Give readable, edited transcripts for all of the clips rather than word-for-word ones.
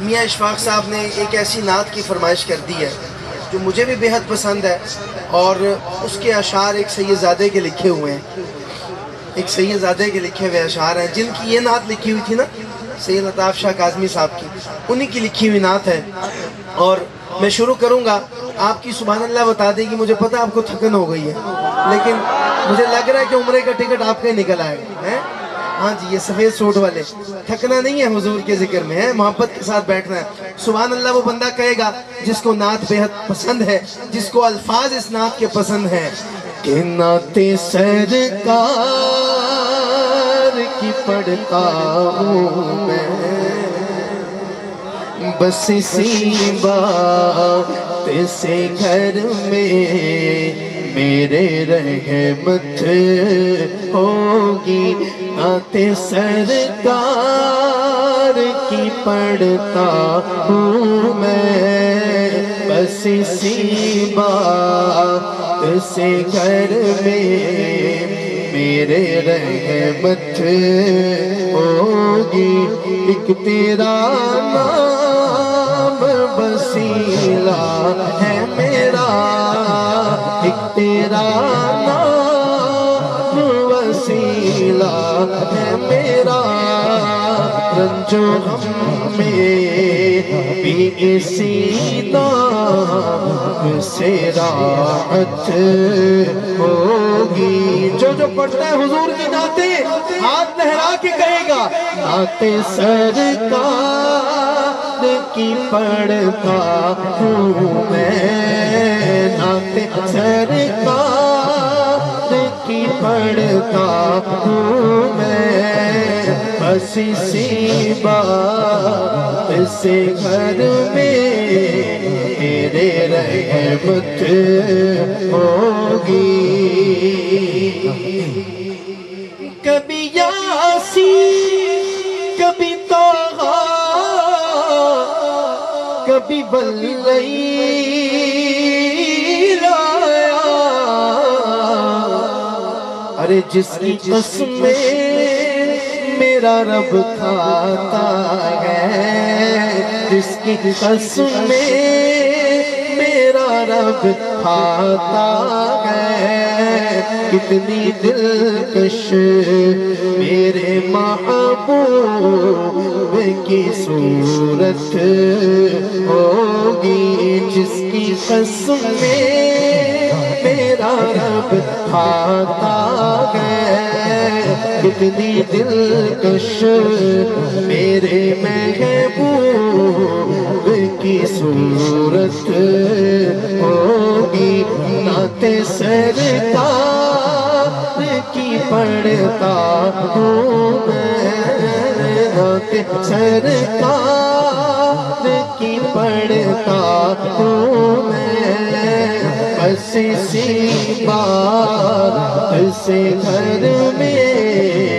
میاں اشفاق صاحب نے ایک ایسی نعت کی فرمائش کر دی ہے جو مجھے بھی بہت پسند ہے، اور اس کے اشعار ایک سید زادے کے لکھے ہوئے ہیں، ایک سید زادے کے لکھے ہوئے اشعار ہیں، جن کی یہ نعت لکھی ہوئی تھی نا سید الطاف شاہ کاظمی صاحب کی، انہی کی لکھی ہوئی نعت ہے۔ اور میں شروع کروں گا، آپ کی سبحان اللہ بتا دے گی، مجھے پتہ آپ کو تھکن ہو گئی ہے، لیکن مجھے لگ رہا ہے کہ عمرے کا ٹکٹ آپ کا ہی نکل آئے گا۔ ہاں جی، یہ سفید سوٹ والے، تھکنا نہیں ہے حضور کے ذکر میں، ہے محبت کے ساتھ بیٹھنا ہے۔ سبحان اللہ وہ بندہ کہے گا جس کو نعت بہت پسند ہے، جس کو الفاظ اس نعت کے پسند ہیں کہ نعت سرکار کی پڑھتا ہوں میں، بس اسی بات سے گھر میں میرے رحمت ہوگی، نعت سرکار کی پڑھتا ہوں میں، بس اسی بات سے گھر میں میرے رحمت ہوگی، ایک تیرا نام وسیلہ ہے میرا، ایک تیرا نام وسیلہ ہے میرا، رنج و غم میں بھی اسی نام سے راحت ہوگی۔ جو پڑھتا ہے حضور کی نعتیں ہاتھ لہرا کے کہے گا نعت سرکار کی پڑھتا ہوں میں، نعت سرکار کی پڑھتا ہوں میں، بس اسی بات سے گھر میں میرے رحمت ہوگی۔ کبھی یاسین کبھی طٰہٰ کبھی بلیل آیا، ارے جس کی قسمیں میرا رب کھاتا ہے، جس کی قسمیں میرا رب کھاتا ہے، کتنی دلکش میرے محبوب کی صورت ہوگی، جس کی قسمیں میرا رب کھاتا ہے، کتنی دلکش میرے محبوب کی صورت ہوگی، نعت سرکار کی پڑھتا ہوں میں، نعت سرکار کی پڑھتا ہوں میں، بس اسی بات سے گھر میں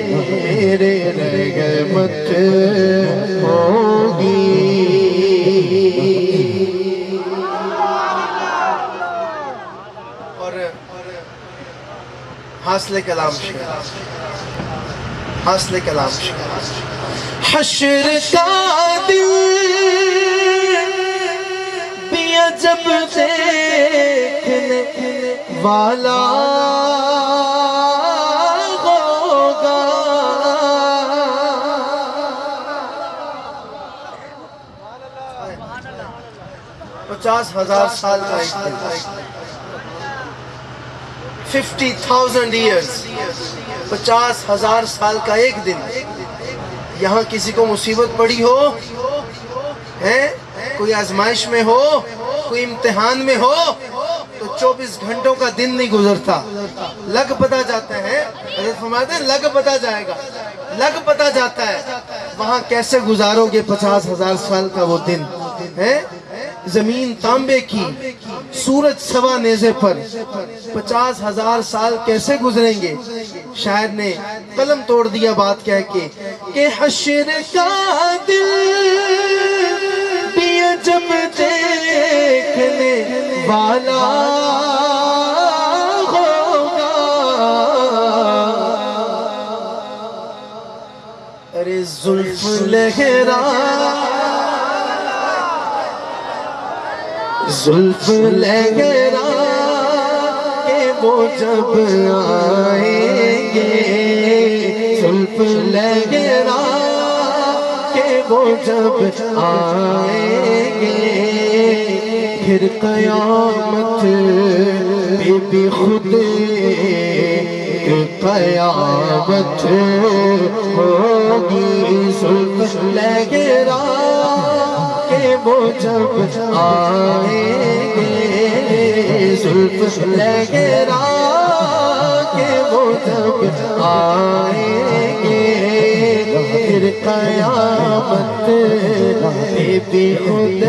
میرے رحمت ہوگی۔ اور حاصل کلام حاصل کلام حشر کا دل بھی عجب دیکھنے والا ہوگا، 50,000 سال کا ایک دن، 50,000 years، 50,000 سال کا ایک دن۔ یہاں کسی کو مصیبت پڑی ہو، کوئی آزمائش میں ہو، کوئی امتحان میں ہو، تو 24 گھنٹوں کا دن نہیں گزرتا، لگ پتہ جاتا ہے، حضرت فرماتے ہیں لگ پتہ جائے گا، لگ پتہ جاتا ہے وہاں کیسے گزارو گے 50,000 سال کا وہ دن ہے۔ زمین تانبے کی، سورج سوا نیزے پر، 50,000 سال کیسے گزریں گے؟ شاعر نے قلم توڑ دیا بات کہہ کے کہ حشر کا دل بھی عجب دیکھنے والا ہوگا، ارے زلف لہرا زلف لہرا کے وہ جب آئیں گے، زلف لہرا کے وہ جب آئیں گے، پھر قیامت میں بھی خود قیامت ہوگی، زلف لہرا کہ وہ جب آئیں گے، زلف لہرا کہ وہ جب آئیں گے، پھر قیامت میں بھی خود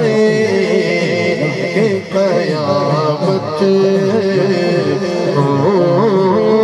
قیامت ہوگی۔